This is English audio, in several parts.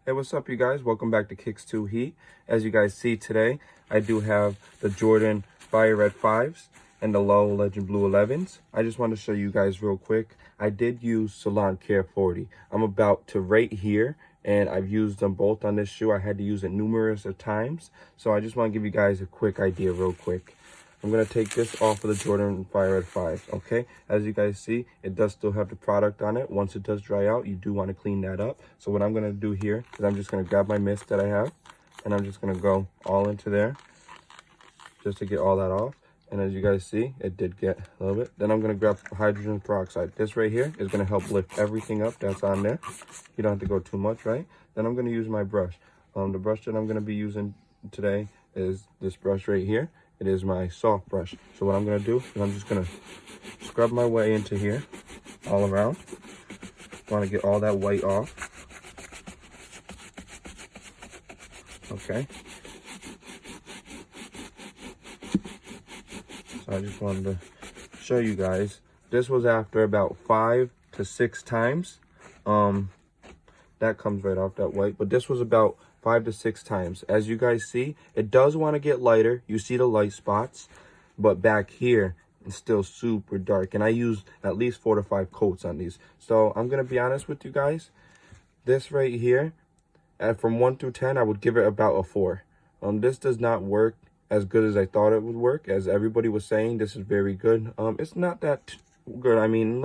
Hey, what's up, you guys? Welcome back to Kicks 2 Heat. As you guys see today, I do have the Jordan Fire Red 5s and the Low Legend Blue 11s. I just want to show you guys real quick. I did use Salon Care 40. I'm about to rate here, and I've used them both on this shoe. I had to use it numerous of times, so I just want to give you guys a quick idea real quick. I'm going to take this off of the Jordan Fire Red 5, okay? As you guys see, it does still have the product on it. Once it does dry out, you do want to clean that up. So what I'm going to do here is I'm just going to grab my mist that I have, and I'm just going to go all into there just to get all that off. And as you guys see, it did get a little bit. Then I'm going to grab hydrogen peroxide. This right here is going to help lift everything up that's on there. You don't have to go too much, right? Then I'm going to use my brush. The brush that I'm going to be using today is this brush right here. It is my soft brush. So what I'm going to do is I'm just going to scrub my way into here all around. Want to get all that white off. Okay. So I just wanted to show you guys. This was after about 5 to 6 times. That comes right off that white. But this was about 5 to 6 times. As you guys see, it does want to get lighter. You see the light spots, but back here it's still super dark, and I used at least 4 to 5 coats on these. So I'm gonna be honest with you guys, this right here, from 1 through 10, I would give it about a 4. This does not work as good as I thought it would work. As everybody was saying, this is very good. It's not that good. I mean,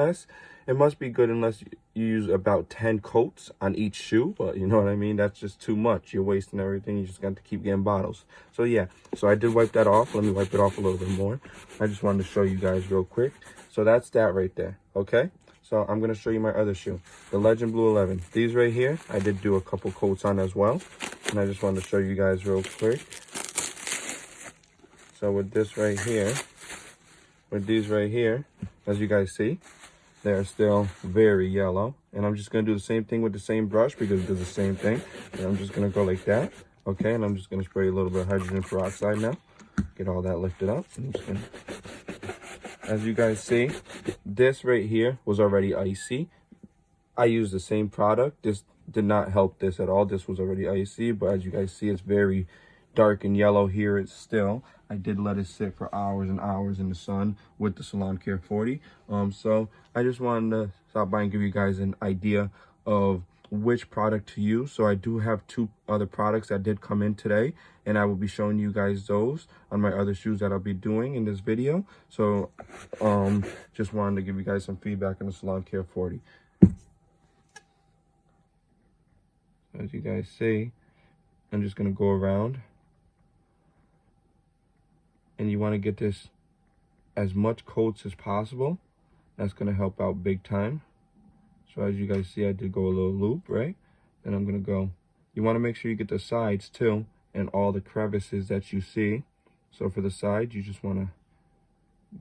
it must be good unless you use about 10 coats on each shoe, but you know what I mean? That's just too much. You're wasting everything. You just got to keep getting bottles. So yeah, so I did wipe that off. Let me wipe it off a little bit more. I just wanted to show you guys real quick. So that's that right there, okay? So I'm going to show you my other shoe, the Legend Blue 11. These right here, I did do a couple coats on as well, and I just wanted to show you guys real quick. So with this right here, with these right here, as you guys see, they're still very yellow. And I'm just going to do the same thing with the same brush because it does the same thing. And I'm just going to go like that. Okay, and I'm just going to spray a little bit of hydrogen peroxide now. Get all that lifted up. As you guys see, this right here was already icy. I used the same product. This did not help this at all. This was already icy, but as you guys see, it's very dark and yellow here. It's still. I did let it sit for hours and hours in the sun with the Salon Care 40. So I just wanted to stop by and give you guys an idea of which product to use. So I do have 2 other products that did come in today, and I will be showing you guys those on my other shoes that I'll be doing in this video. So just wanted to give you guys some feedback on the Salon Care 40. As you guys see, I'm just going to go around. And you want to get this as much coats as possible. That's going to help out big time. So as you guys see, I did go a little loop, right? Then I'm going to go. You want to make sure you get the sides too and all the crevices that you see. So for the sides, you just want to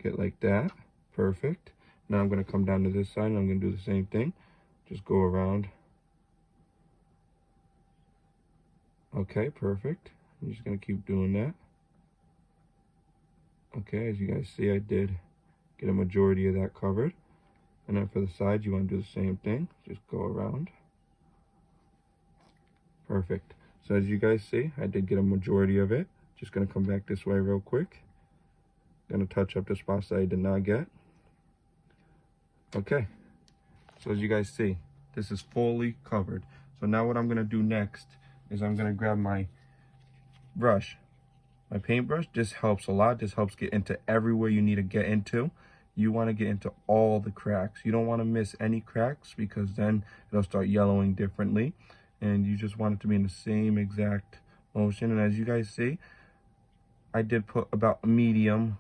get like that. Perfect. Now I'm going to come down to this side and I'm going to do the same thing. Just go around. Okay, perfect. I'm just going to keep doing that. Okay, as you guys see, I did get a majority of that covered. And then for the sides, you want to do the same thing. Just go around. Perfect. So as you guys see, I did get a majority of it. Just going to come back this way real quick. Going to touch up the spots that I did not get. Okay. So as you guys see, this is fully covered. So now what I'm going to do next is I'm going to grab my brush. My paintbrush. This helps a lot. This helps get into everywhere you need to get into. You want to get into all the cracks. You don't want to miss any cracks because then it'll start yellowing differently. And you just want it to be in the same exact motion. And as you guys see, I did put about a medium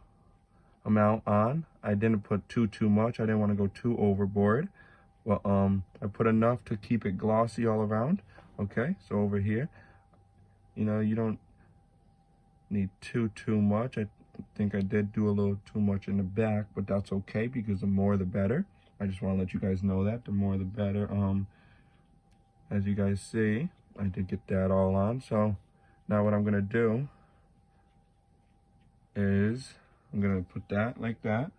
amount on. I didn't put too much. I didn't want to go too overboard. Well, I put enough to keep it glossy all around. Okay, so over here, you know, you don't need too much. I think I did do a little too much in the back, but that's okay because the more the better. I just want to let you guys know that the more the better. As you guys see, I did get that all on. So now what I'm gonna do is I'm gonna put that like that,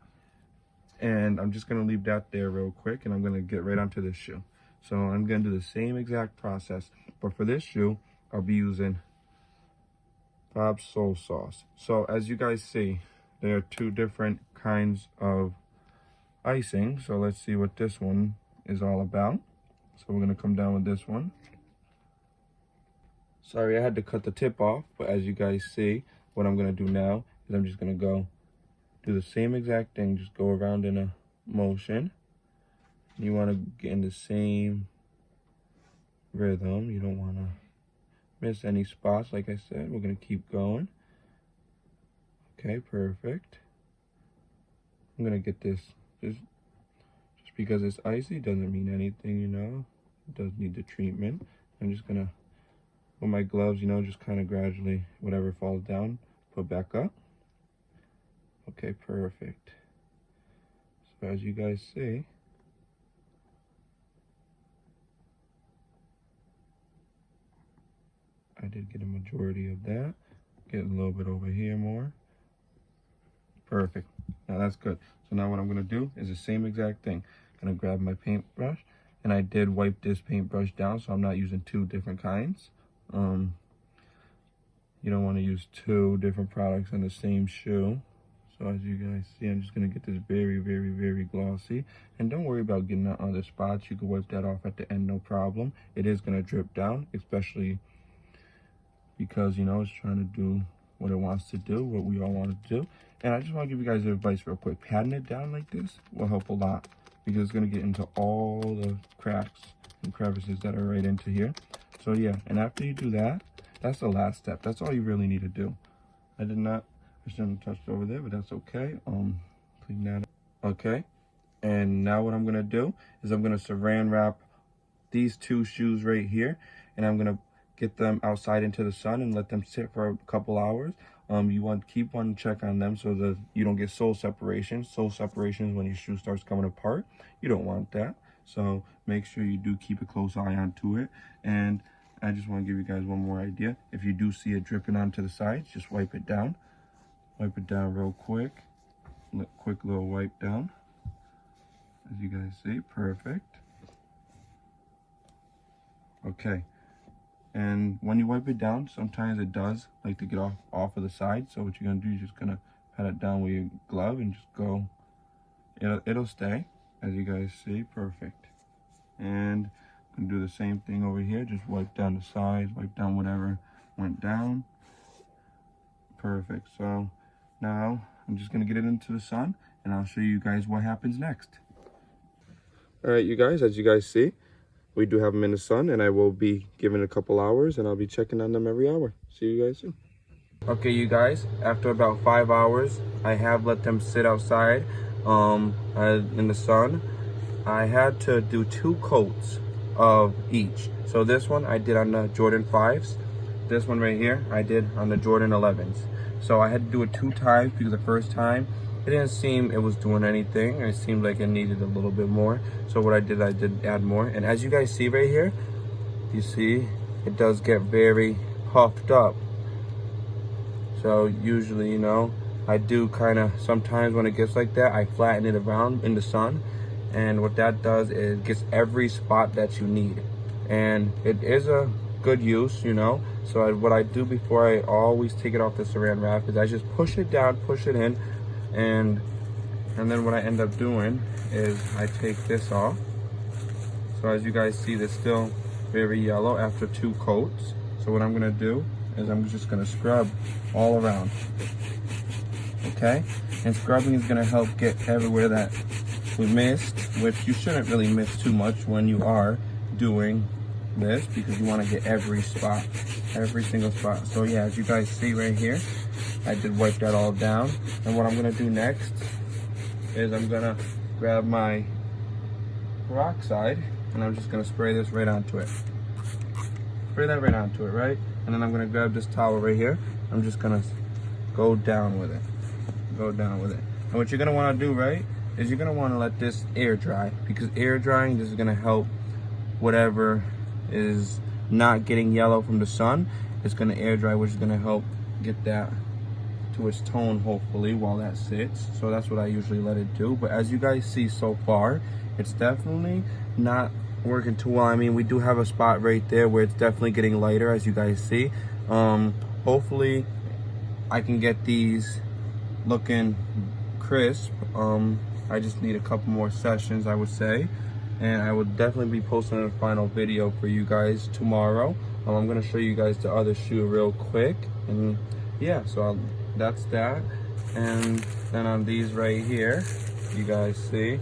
and I'm just gonna leave that there real quick, and I'm gonna get right onto this shoe. So I'm gonna do the same exact process, But for this shoe, I'll be using Bob's Soul Sauce. So as you guys see, there are two different kinds of icing. So let's see what this one is all about. So we're gonna come down with this one. Sorry, I had to cut the tip off, but as you guys see, what I'm gonna do now is I'm just gonna go do the same exact thing, just go around in a motion. You wanna get in the same rhythm. You don't wanna miss any spots. Like I said, we're gonna keep going. Okay, perfect. I'm gonna get this, just because it's icy doesn't mean anything, you know. It does need the treatment. I'm just gonna, with my gloves, you know, just kind of gradually, whatever falls down, put back up. Okay, perfect. So as you guys see, I did get a majority of that. Get a little bit over here more. Perfect. Now that's good. So now what I'm gonna do is the same exact thing. I'm gonna grab my paintbrush, and I did wipe this paintbrush down, so I'm not using two different kinds. You don't want to use two different products on the same shoe. So as you guys see, I'm just gonna get this very, very, very glossy. And don't worry about getting out other spots. You can wipe that off at the end, no problem. It is gonna drip down, especially because, you know, it's trying to do what it wants to do, what we all want to do. And I just want to give you guys advice real quick. Patting it down like this will help a lot, because it's going to get into all the cracks and crevices that are right into here. So yeah, and after you do that, that's the last step. That's all you really need to do. I shouldn't have touched over there, but that's okay. Clean that up. Okay, and now what I'm going to do is I'm going to saran wrap these two shoes right here, and I'm going to get them outside into the sun and let them sit for a couple hours. You want to keep one check on them so that you don't get sole separation. Sole separation is when your shoe starts coming apart. You don't want that. So make sure you do keep a close eye onto it. And I just want to give you guys one more idea. If you do see it dripping onto the sides, just wipe it down. Wipe it down real quick. Quick little wipe down. As you guys see, perfect. Okay. And when you wipe it down, sometimes it does like to get off of the side. So what you're gonna do is just gonna pat it down with your glove and just go. It'll stay, as you guys see, perfect. And I'm gonna do the same thing over here. Just wipe down the sides, wipe down whatever went down. Perfect. So now I'm just gonna get it into the sun, and I'll show you guys what happens next. All right, you guys, as you guys see, we do have them in the sun, and I will be giving it a couple hours, and I'll be checking on them every hour. See you guys soon. Okay, you guys, after about 5 hours, I have let them sit outside in the sun. I had to do 2 coats of each. So this one I did on the Jordan 5s. This one right here, I did on the Jordan 11s. So I had to do it 2 times because the first time, it didn't seem it was doing anything. It seemed like it needed a little bit more. So what I did add more. And as you guys see right here, you see it does get very puffed up. So usually, you know, I do kind of, sometimes when it gets like that, I flatten it around in the sun. And what that does is it gets every spot that you need. And it is a good use, you know. So what I do before I always take it off the saran wrap is I just push it down, push it in. And then what I end up doing is I take this off. So as you guys see, it's still very yellow after 2 coats. So what I'm gonna do is I'm just gonna scrub all around. Okay? And scrubbing is gonna help get everywhere that we missed, which you shouldn't really miss too much when you are doing this, because you wanna get every spot, every single spot. So yeah, as you guys see right here, I did wipe that all down. And what I'm gonna do next is I'm gonna grab my peroxide, and I'm just gonna spray this right onto it. Spray that right onto it, right? And then I'm gonna grab this towel right here. I'm just gonna go down with it. Go down with it. And what you're gonna wanna do, right, is you're gonna wanna let this air dry, because air drying, this is gonna help whatever is not getting yellow from the sun. It's gonna air dry, which is gonna help get that to its tone, hopefully, while that sits. So that's what I usually let it do. But as you guys see so far, it's definitely not working too well. I mean, we do have a spot right there where it's definitely getting lighter, as you guys see. Hopefully I can get these looking crisp. I just need a couple more sessions, I would say, and I will definitely be posting a final video for you guys tomorrow. I'm going to show you guys the other shoe real quick, and yeah, so that's that. And then on these right here, you guys see,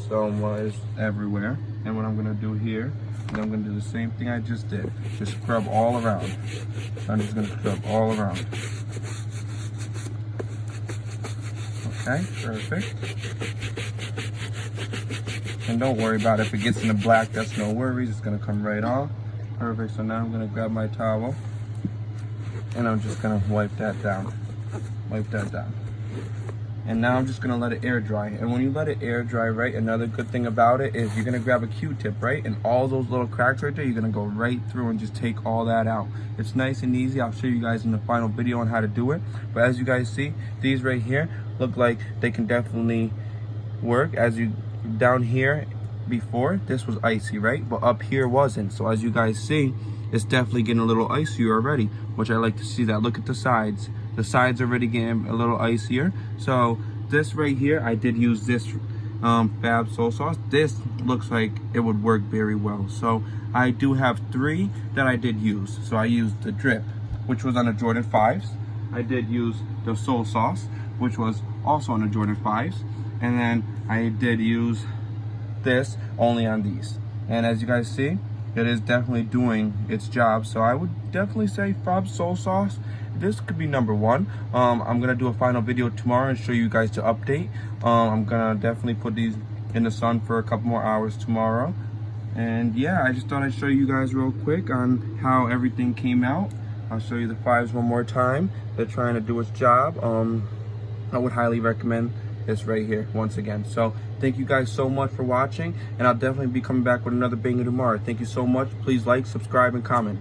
so is everywhere. And what I'm going to do here is I'm going to do the same thing I just did, just scrub all around. I'm just going to scrub all around. Okay, perfect. And don't worry about it. If it gets in the black, that's no worries. It's gonna come right off. Perfect. So now I'm gonna grab my towel and I'm just gonna wipe that down. Wipe that down. And now I'm just gonna let it air dry. And when you let it air dry, right, another good thing about it is you're gonna grab a Q-tip, right? And all those little cracks right there, you're gonna go right through and just take all that out. It's nice and easy. I'll show you guys in the final video on how to do it. But as you guys see, these right here look like they can definitely work. As you down here before, this was icy, right? But up here wasn't. So as you guys see, it's definitely getting a little icier already, which I like to see that. Look at the sides. The sides already getting a little icier. So this right here, I did use this Fab Soul Sauce. This looks like it would work very well. So I do have 3 that I did use. So I used the Drip, which was on the Jordan 5s. I did use the Soul Sauce, which was also on the Jordan 5s. And then I did use this only on these. And as you guys see, it is definitely doing its job. So I would definitely say Fab Soul Sauce, this could be #1. I'm gonna do a final video tomorrow and show you guys the update. I'm gonna definitely put these in the sun for a couple more hours tomorrow. And yeah, I just thought I'd show you guys real quick on how everything came out. I'll show you the 5s one more time. They're trying to do its job. I would highly recommend this right here once again. So thank you guys so much for watching, and I'll definitely be coming back with another banger tomorrow. Thank you so much. Please like, subscribe, and comment.